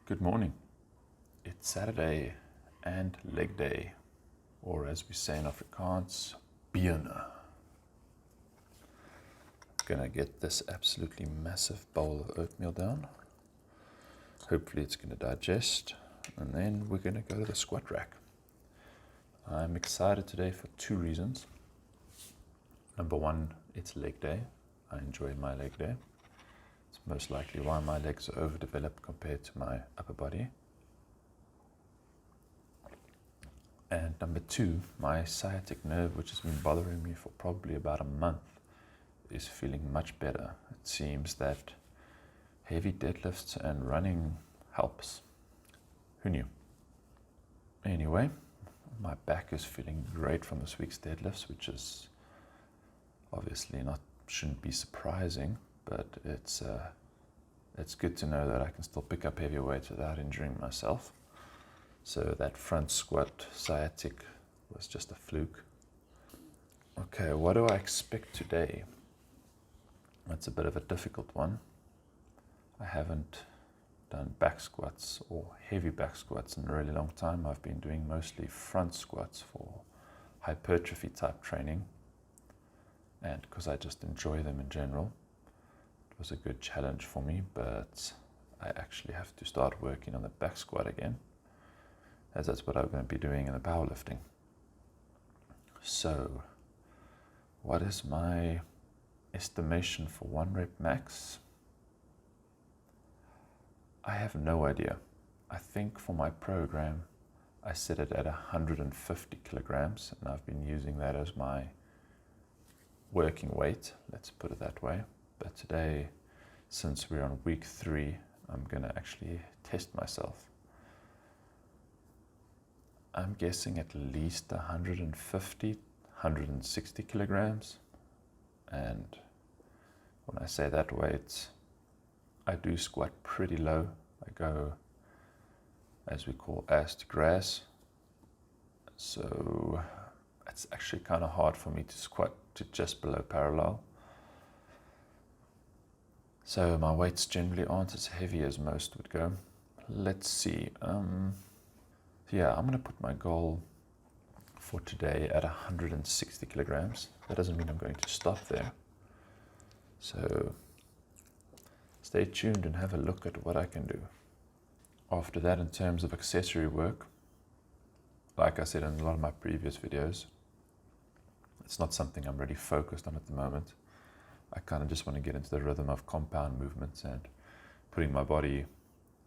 Good morning. It's Saturday and leg day, or as we say in Afrikaans, bene. Gonna get this absolutely massive bowl of oatmeal down. Hopefully it's gonna digest, and then we're gonna go to the squat rack. I'm excited today for two reasons. Number one, it's leg day. I enjoy my leg day. It's most likely why my legs are overdeveloped compared to my upper body. And number two, my sciatic nerve, which has been bothering me for probably about a month, is feeling much better. It seems that heavy deadlifts and running helps. Who knew? Anyway, my back is feeling great from this week's deadlifts, which is obviously shouldn't be surprising, but it's good to know that I can still pick up heavy weights without injuring myself. So that front squat sciatic was just a fluke. Okay, what do I expect today? That's a bit of a difficult one. I haven't done back squats or heavy back squats in a really long time. I've been doing mostly front squats for hypertrophy type training, and because I just enjoy them in general. It was a good challenge for me, but I actually have to start working on the back squat again, as that's what I'm going to be doing in the powerlifting. So, what is my estimation for 1 rep max? I have no idea. I think for my program, I set it at 150 kilograms, and I've been using that as my working weight, let's put it that way. But today, since we're on week 3, I'm going to actually test myself. I'm guessing at least 150, 160 kilograms. And when I say that weight, I do squat pretty low. I go, as we call, ass to grass. So it's actually kind of hard for me to squat to just below parallel. So my weights generally aren't as heavy as most would go. Let's see. Yeah, I'm going to put my goal for today at 160 kilograms. That doesn't mean I'm going to stop there. So stay tuned and have a look at what I can do. After that, in terms of accessory work, like I said in a lot of my previous videos, it's not something I'm really focused on at the moment. I kind of just want to get into the rhythm of compound movements and putting my body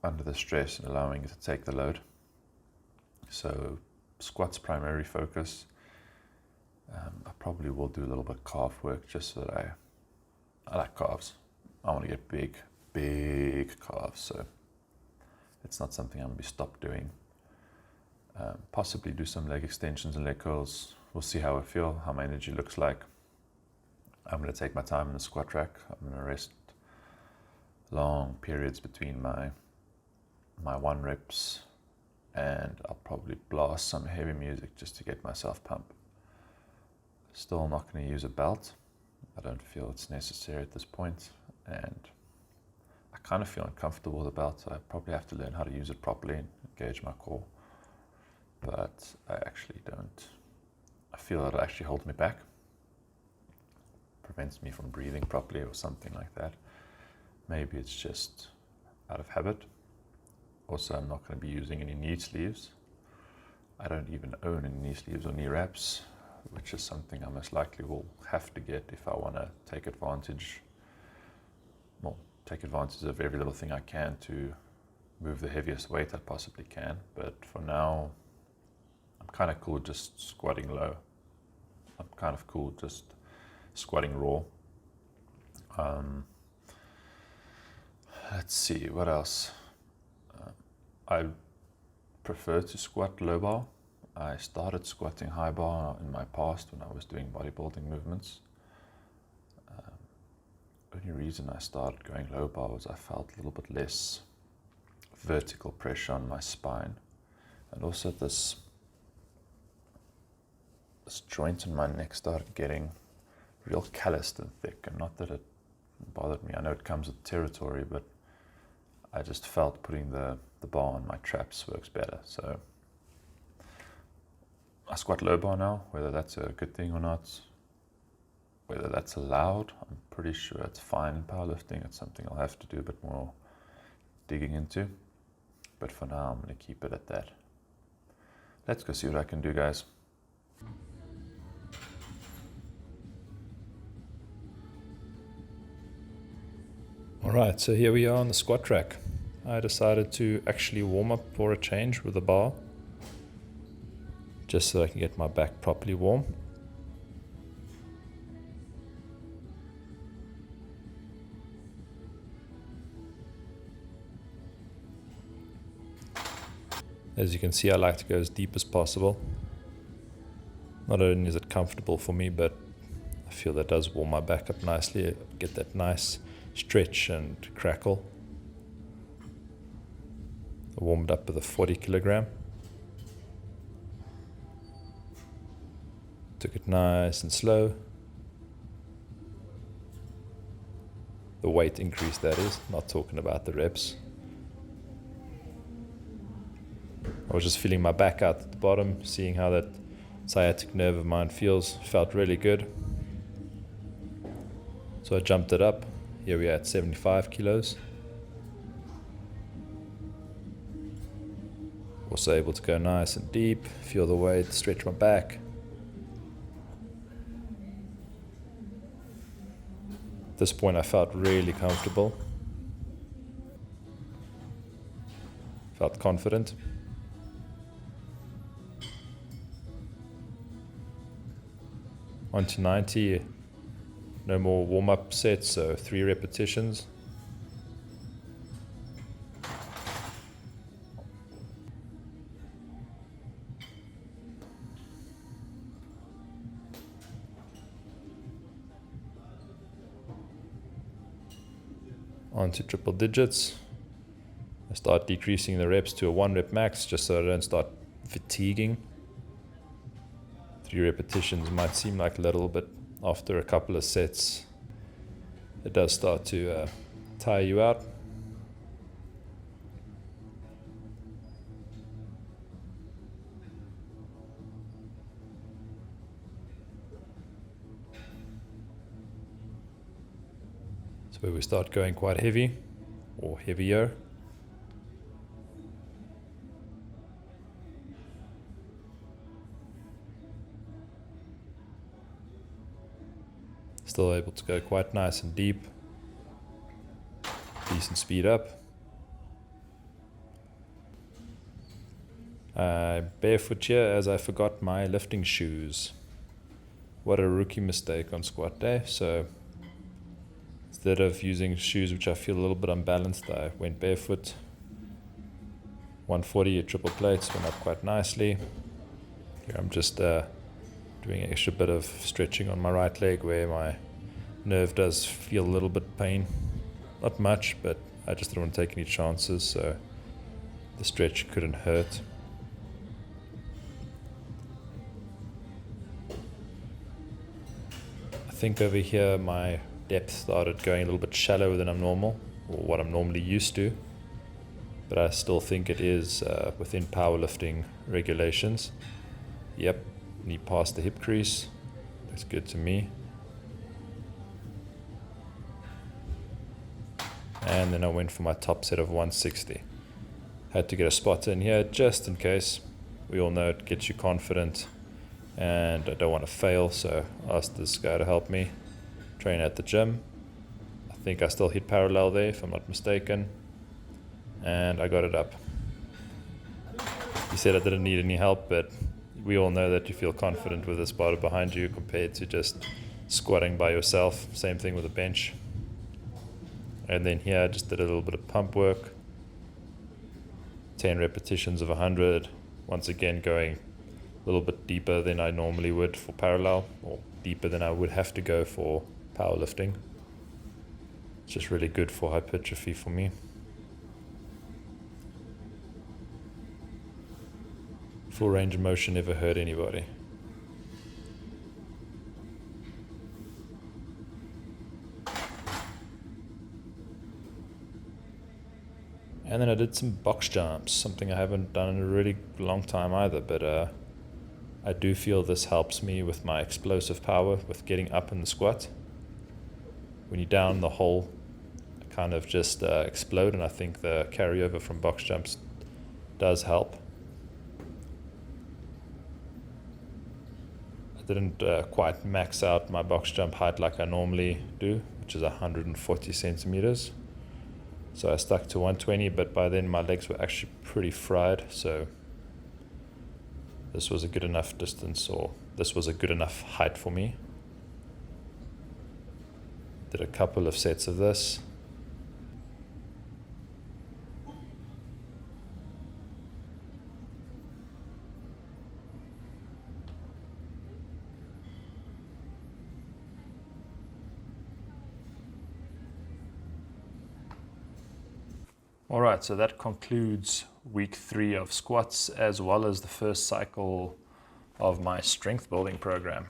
under the stress and allowing it to take the load. So squats primary focus. I probably will do a little bit of calf work just so that I like calves. I want to get big calves, so it's not something I'm going to be stopped doing. Possibly do some leg extensions and leg curls. We'll see how I feel, how my energy looks like. I'm going to take my time in the squat rack. I'm going to rest long periods between my 1 reps, and I'll probably blast some heavy music just to get myself pumped. Still not going to use a belt. I don't feel it's necessary at this point, and I kind of feel uncomfortable with the belt, so I probably have to learn how to use it properly and engage my core. But I actually don't. I feel that it actually holds me back, prevents me from breathing properly or something like that. Maybe it's just out of habit. Also, I'm not going to be using any knee sleeves. I don't even own any knee sleeves or knee wraps, which is something I most likely will have to get if I want to take advantage of every little thing I can to move the heaviest weight I possibly can. But for now, I'm kind of cool just squatting low. I'm kind of cool just squatting raw. Let's see, what else? I prefer to squat low bar. I started squatting high bar in my past when I was doing bodybuilding movements. Only reason I started going low bar was I felt a little bit less vertical pressure on my spine, and also this joint in my neck started getting real calloused and thick. And not that it bothered me, I know it comes with territory, but I just felt putting the bar on my traps works better. So I squat low bar now. Whether that's a good thing or not, whether that's allowed, I'm pretty sure it's fine in powerlifting. It's something I'll have to do a bit more digging into. But for now, I'm going to keep it at that. Let's go see what I can do, guys. Alright, so here we are on the squat rack. I decided to actually warm up for a change with the bar, just so I can get my back properly warm. As you can see, I like to go as deep as possible. Not only is it comfortable for me, but I feel that does warm my back up nicely. I get that nice stretch and crackle. I warmed up with a 40 kilogram. Took it nice and slow. The weight increase, that is, not talking about the reps. I was just feeling my back out at the bottom, seeing how that sciatic nerve of mine feels. Felt really good. So I jumped it up. Here we are at 75 kilos. Also able to go nice and deep, feel the weight, stretch my back. At this point I felt really comfortable. Felt confident. On to 90, no more warm-up sets, so 3 repetitions. On to triple digits. I start decreasing the reps to a 1 rep max, just so I don't start fatiguing. 3 repetitions might seem like a little, but after a couple of sets, it does start to tire you out. So where we start going quite heavy or heavier. Still able to go quite nice and deep. Decent speed up. Barefoot here as I forgot my lifting shoes. What a rookie mistake on squat day. So instead of using shoes which I feel a little bit unbalanced, I went barefoot. 140 triple plates went up quite nicely. Here I'm just doing an extra bit of stretching on my right leg where my nerve does feel a little bit pain. Not much, but I just didn't want to take any chances, so the stretch couldn't hurt. I think over here my depth started going a little bit shallower than I'm normal, or what I'm normally used to, but I still think it is within powerlifting regulations. Yep, knee past the hip crease, looks good to me. And then I went for my top set of 160. Had to get a spotter in here just in case. We all know it gets you confident and I don't want to fail, so I asked this guy to help me train at the gym. I think I still hit parallel there if I'm not mistaken, and I got it up. He said I didn't need any help, but we all know that you feel confident with a spotter behind you compared to just squatting by yourself. Same thing with a bench. And then here I just did a little bit of pump work. 10 repetitions of 100. Once again going a little bit deeper than I normally would for parallel, or deeper than I would have to go for powerlifting. It's just really good for hypertrophy for me. Full range of motion never hurt anybody. And then I did some box jumps, something I haven't done in a really long time either, but I do feel this helps me with my explosive power with getting up in the squat. When you're down, the whole kind of just explode, and I think the carryover from box jumps does help. I didn't quite max out my box jump height like I normally do, which is 140 centimeters. So I stuck to 120, but by then my legs were actually pretty fried, so this was a good enough distance, or this was a good enough height for me. Did a couple of sets of this. All right, so that concludes week 3 of squats, as well as the first cycle of my strength building program.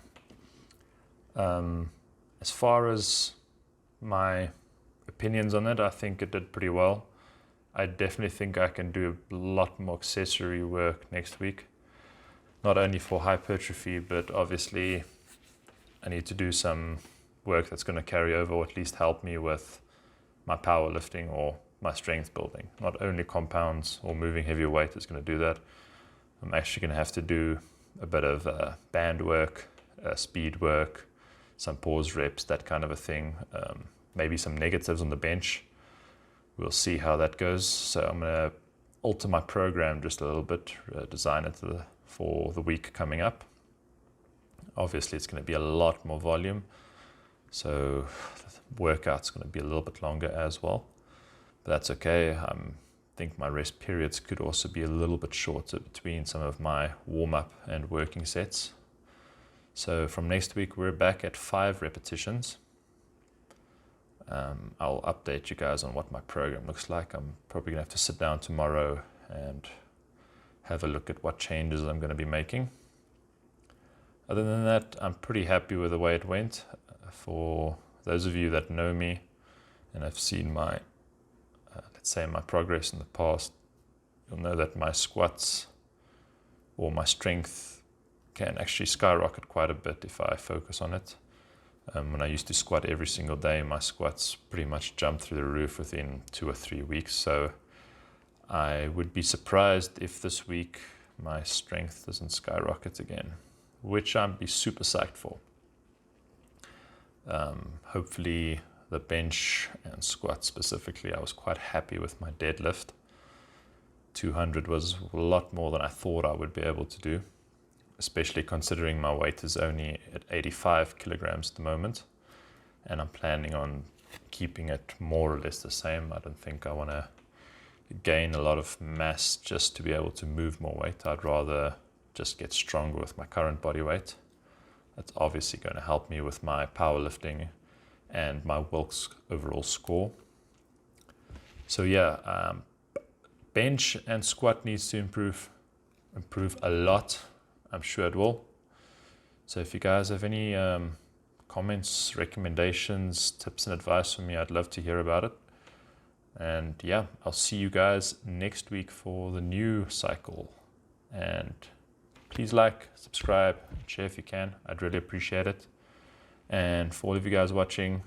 As far as my opinions on it, I think it did pretty well. I definitely think I can do a lot more accessory work next week, not only for hypertrophy, but obviously I need to do some work that's going to carry over, or at least help me with my powerlifting or my strength building. Not only compounds or moving heavier weight is going to do that. I'm actually going to have to do a bit of band work, speed work, some pause reps, that kind of a thing. Maybe some negatives on the bench. We'll see how that goes. So I'm going to alter my program just a little bit, design it for the week coming up. Obviously, it's going to be a lot more volume, so the workout's going to be a little bit longer as well. But that's okay. I think my rest periods could also be a little bit shorter between some of my warm-up and working sets. So from next week, we're back at 5 repetitions. I'll update you guys on what my program looks like. I'm probably going to have to sit down tomorrow and have a look at what changes I'm going to be making. Other than that, I'm pretty happy with the way it went. For those of you that know me and have seen my, let's say, my progress in the past, you'll know that my squats or my strength can actually skyrocket quite a bit if I focus on it. When I used to squat every single day, my squats pretty much jumped through the roof within 2 or 3 weeks. So I would be surprised if this week my strength doesn't skyrocket again, which I'd be super psyched for. Hopefully the bench and squat specifically, I was quite happy with my deadlift. 200 was a lot more than I thought I would be able to do, especially considering my weight is only at 85 kilograms at the moment, and I'm planning on keeping it more or less the same. I don't think I want to gain a lot of mass just to be able to move more weight. I'd rather just get stronger with my current body weight. That's obviously going to help me with my powerlifting and my Wilks overall score. So yeah, bench and squat needs to improve a lot. I'm sure it will. So if you guys have any comments, recommendations, tips and advice from me, I'd love to hear about it. And yeah, I'll see you guys next week for the new cycle. And please like, subscribe, share if you can. I'd really appreciate it. And for all of you guys watching,